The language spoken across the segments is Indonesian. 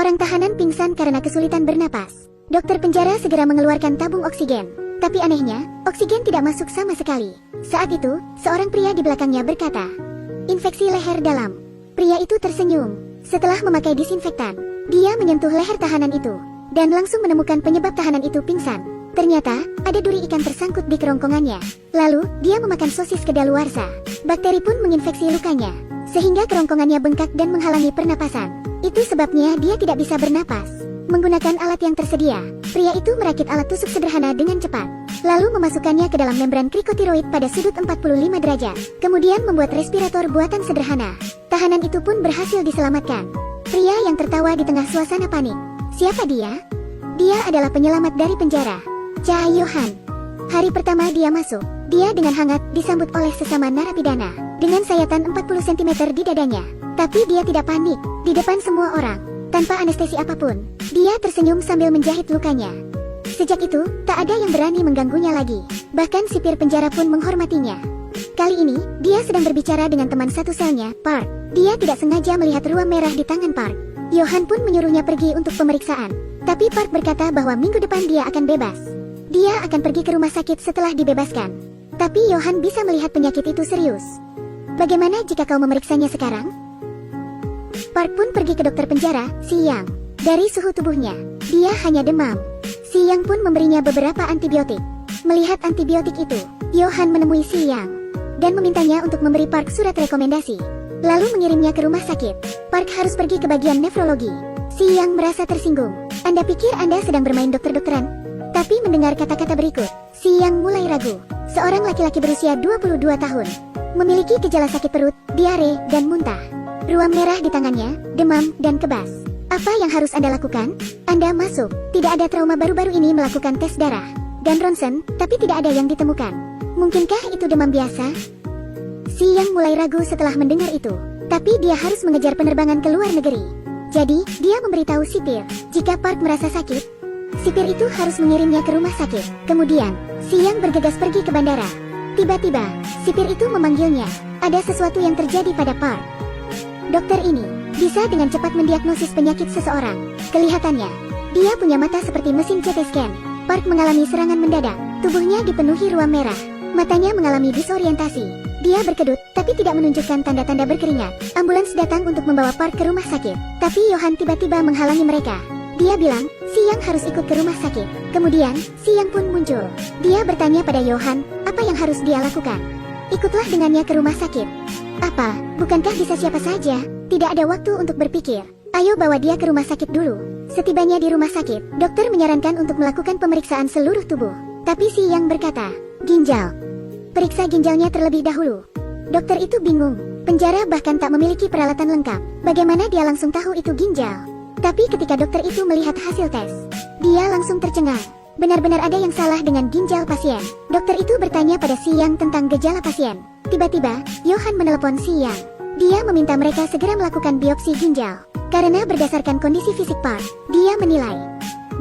Seorang tahanan pingsan karena kesulitan bernapas. Dokter penjara segera mengeluarkan tabung oksigen. Tapi anehnya, oksigen tidak masuk sama sekali. Saat itu, seorang pria di belakangnya berkata, "Infeksi leher dalam." Pria itu tersenyum. Setelah memakai disinfektan, dia menyentuh leher tahanan itu dan langsung menemukan penyebab tahanan itu pingsan. Ternyata, ada duri ikan tersangkut di kerongkongannya. Lalu, dia memakan sosis kedaluarsa. Bakteri pun menginfeksi lukanya, sehingga kerongkongannya bengkak dan menghalangi pernapasan. Itu sebabnya dia tidak bisa bernapas. Menggunakan alat yang tersedia, pria itu merakit alat tusuk sederhana dengan cepat, lalu memasukkannya ke dalam membran krikotiroid pada sudut 45 derajat. Kemudian membuat respirator buatan sederhana. Tahanan itu pun berhasil diselamatkan. Pria yang tertawa di tengah suasana panik. Siapa dia? Dia adalah penyelamat dari penjara, Cha Yohan. Hari pertama dia masuk, dia dengan hangat disambut oleh sesama narapidana dengan sayatan 40 cm di dadanya. Tapi dia tidak panik di depan semua orang. Tanpa anestesi apapun, dia tersenyum sambil menjahit lukanya. Sejak itu, tak ada yang berani mengganggunya lagi. Bahkan sipir penjara pun menghormatinya. Kali ini, dia sedang berbicara dengan teman satu selnya, Park. Dia tidak sengaja melihat ruam merah di tangan Park. Yohan pun menyuruhnya pergi untuk pemeriksaan. Tapi Park berkata bahwa minggu depan dia akan bebas. Dia akan pergi ke rumah sakit setelah dibebaskan. Tapi Yohan bisa melihat penyakit itu serius. Bagaimana jika kau memeriksanya sekarang? Park pun pergi ke dokter penjara, Si Yang. Dari suhu tubuhnya, dia hanya demam. Si Yang pun memberinya beberapa antibiotik. Melihat antibiotik itu, Yohan menemui Si Yang dan memintanya untuk memberi Park surat rekomendasi, lalu mengirimnya ke rumah sakit. Park harus pergi ke bagian nefrologi. Si Yang merasa tersinggung. Anda pikir Anda sedang bermain dokter-dokteran? Tapi mendengar kata-kata berikut, Si Yang mulai ragu. Seorang laki-laki berusia 22 tahun, memiliki gejala sakit perut, diare, dan muntah. Ruam merah di tangannya, demam, dan kebas. Apa yang harus Anda lakukan? Anda masuk. Tidak ada trauma baru-baru ini melakukan tes darah dan ronsen, tapi tidak ada yang ditemukan. Mungkinkah itu demam biasa? Si Yang mulai ragu setelah mendengar itu. Tapi dia harus mengejar penerbangan ke luar negeri. Jadi, dia memberitahu sipir, jika Park merasa sakit, sipir itu harus mengirimnya ke rumah sakit. Kemudian, Si Yang bergegas pergi ke bandara. Tiba-tiba, sipir itu memanggilnya. Ada sesuatu yang terjadi pada Park. Dokter ini bisa dengan cepat mendiagnosis penyakit seseorang. Kelihatannya, dia punya mata seperti mesin CT scan. Park mengalami serangan mendadak. Tubuhnya dipenuhi ruam merah. Matanya mengalami disorientasi. Dia berkedut, tapi tidak menunjukkan tanda-tanda berkeringat. Ambulans datang untuk membawa Park ke rumah sakit. Tapi Yohan tiba-tiba menghalangi mereka. Dia bilang, Si Yang harus ikut ke rumah sakit. Kemudian, Si Yang pun muncul. Dia bertanya pada Yohan, apa yang harus dia lakukan. Ikutlah dengannya ke rumah sakit. Apa? Bukankah bisa siapa saja? Tidak ada waktu untuk berpikir. Ayo bawa dia ke rumah sakit dulu. Setibanya di rumah sakit, dokter menyarankan untuk melakukan pemeriksaan seluruh tubuh. Tapi Si Yang berkata, ginjal. Periksa ginjalnya terlebih dahulu. Dokter itu bingung. Penjara bahkan tak memiliki peralatan lengkap. Bagaimana dia langsung tahu itu ginjal? Tapi ketika dokter itu melihat hasil tes, dia langsung tercengang. Benar-benar ada yang salah dengan ginjal pasien. Dokter itu bertanya pada Si Yang tentang gejala pasien. Tiba-tiba, Yohan menelepon Si Yang. Dia meminta mereka segera melakukan biopsi ginjal. Karena berdasarkan kondisi fisik Park, dia menilai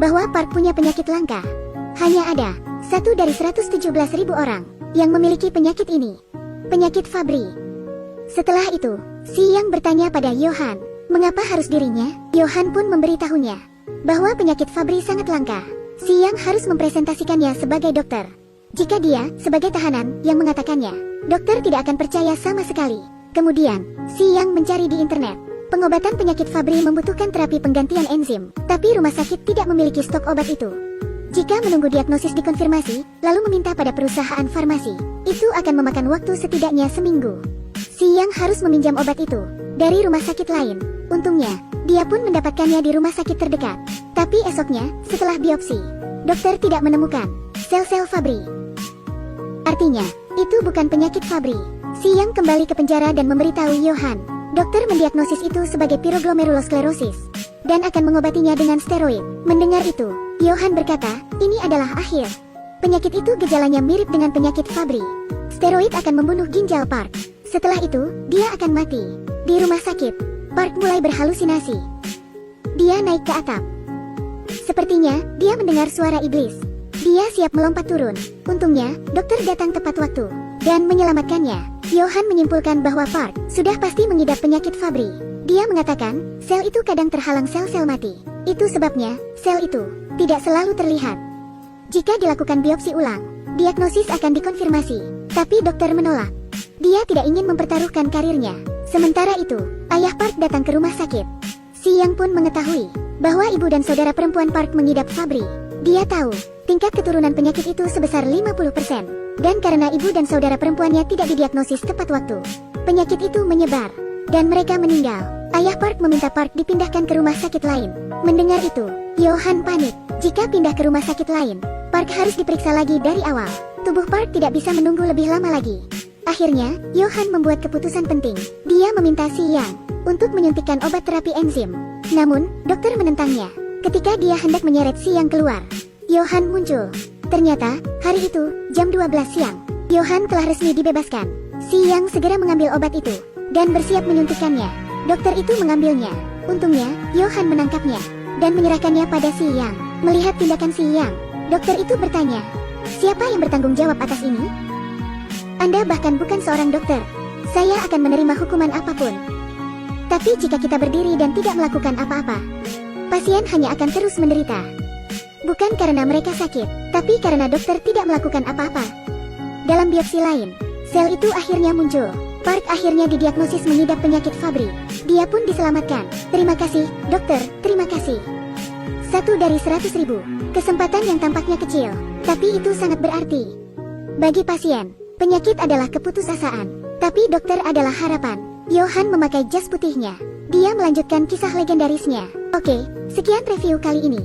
bahwa Park punya penyakit langka. Hanya ada 1 dari 117.000 orang yang memiliki penyakit ini. Penyakit Fabry. Setelah itu, Si Yang bertanya pada Yohan, mengapa harus dirinya? Yohan pun memberitahunya bahwa penyakit Fabry sangat langka. Si Yang harus mempresentasikannya sebagai dokter. Jika dia, sebagai tahanan, yang mengatakannya, dokter tidak akan percaya sama sekali. Kemudian, Si Yang mencari di internet. Pengobatan penyakit Fabry membutuhkan terapi penggantian enzim, tapi rumah sakit tidak memiliki stok obat itu. Jika menunggu diagnosis dikonfirmasi, lalu meminta pada perusahaan farmasi, itu akan memakan waktu setidaknya seminggu. Si Yang harus meminjam obat itu dari rumah sakit lain. Untungnya, dia pun mendapatkannya di rumah sakit terdekat. Tapi esoknya, setelah biopsi, dokter tidak menemukan sel-sel Fabry. Artinya, itu bukan penyakit Fabry. Si Yang kembali ke penjara dan memberitahu Yohan. Dokter mendiagnosis itu sebagai piroglomerulosklerosis dan akan mengobatinya dengan steroid. Mendengar itu, Yohan berkata, ini adalah akhir. Penyakit itu gejalanya mirip dengan penyakit Fabry. Steroid akan membunuh ginjal Park. Setelah itu, dia akan mati. Di rumah sakit, Park mulai berhalusinasi. Dia naik ke atap. Sepertinya, dia mendengar suara iblis. Dia siap melompat turun. Untungnya, dokter datang tepat waktu dan menyelamatkannya. Yohan menyimpulkan bahwa Park sudah pasti mengidap penyakit Fabry. Dia mengatakan, sel itu kadang terhalang sel-sel mati. Itu sebabnya, sel itu tidak selalu terlihat. Jika dilakukan biopsi ulang, diagnosis akan dikonfirmasi. Tapi dokter menolak. Dia tidak ingin mempertaruhkan karirnya. Sementara itu, ayah Park datang ke rumah sakit. Si Yang pun mengetahui bahwa ibu dan saudara perempuan Park mengidap Fabry. Dia tahu tingkat keturunan penyakit itu sebesar 50%. Dan karena ibu dan saudara perempuannya tidak didiagnosis tepat waktu, penyakit itu menyebar dan mereka meninggal. Ayah Park meminta Park dipindahkan ke rumah sakit lain. Mendengar itu, Johan panik. Jika pindah ke rumah sakit lain, Park harus diperiksa lagi dari awal. Tubuh Park tidak bisa menunggu lebih lama lagi. Akhirnya, Johan membuat keputusan penting. Dia meminta si Yang untuk menyuntikkan obat terapi enzim. Namun, dokter menentangnya. Ketika dia hendak menyeret si Yang keluar, Johan muncul. Ternyata, hari itu, jam 12 siang, Johan telah resmi dibebaskan. Si Yang segera mengambil obat itu dan bersiap menyuntikkannya. Dokter itu mengambilnya. Untungnya, Johan menangkapnya dan menyerahkannya pada si Yang. Melihat tindakan si Yang, dokter itu bertanya, "Siapa yang bertanggung jawab atas ini?" "Anda bahkan bukan seorang dokter. Saya akan menerima hukuman apapun. Tapi jika kita berdiri dan tidak melakukan apa-apa, pasien hanya akan terus menderita. Bukan karena mereka sakit, tapi karena dokter tidak melakukan apa-apa." Dalam biopsi lain, sel itu akhirnya muncul. Park akhirnya didiagnosis mengidap penyakit Fabry. Dia pun diselamatkan. Terima kasih, dokter, terima kasih. 1 dari 100.000. Kesempatan yang tampaknya kecil, tapi itu sangat berarti. Bagi pasien, penyakit adalah keputusasaan, tapi dokter adalah harapan. Johan memakai jas putihnya. Dia melanjutkan kisah legendarisnya. Oke, sekian review kali ini.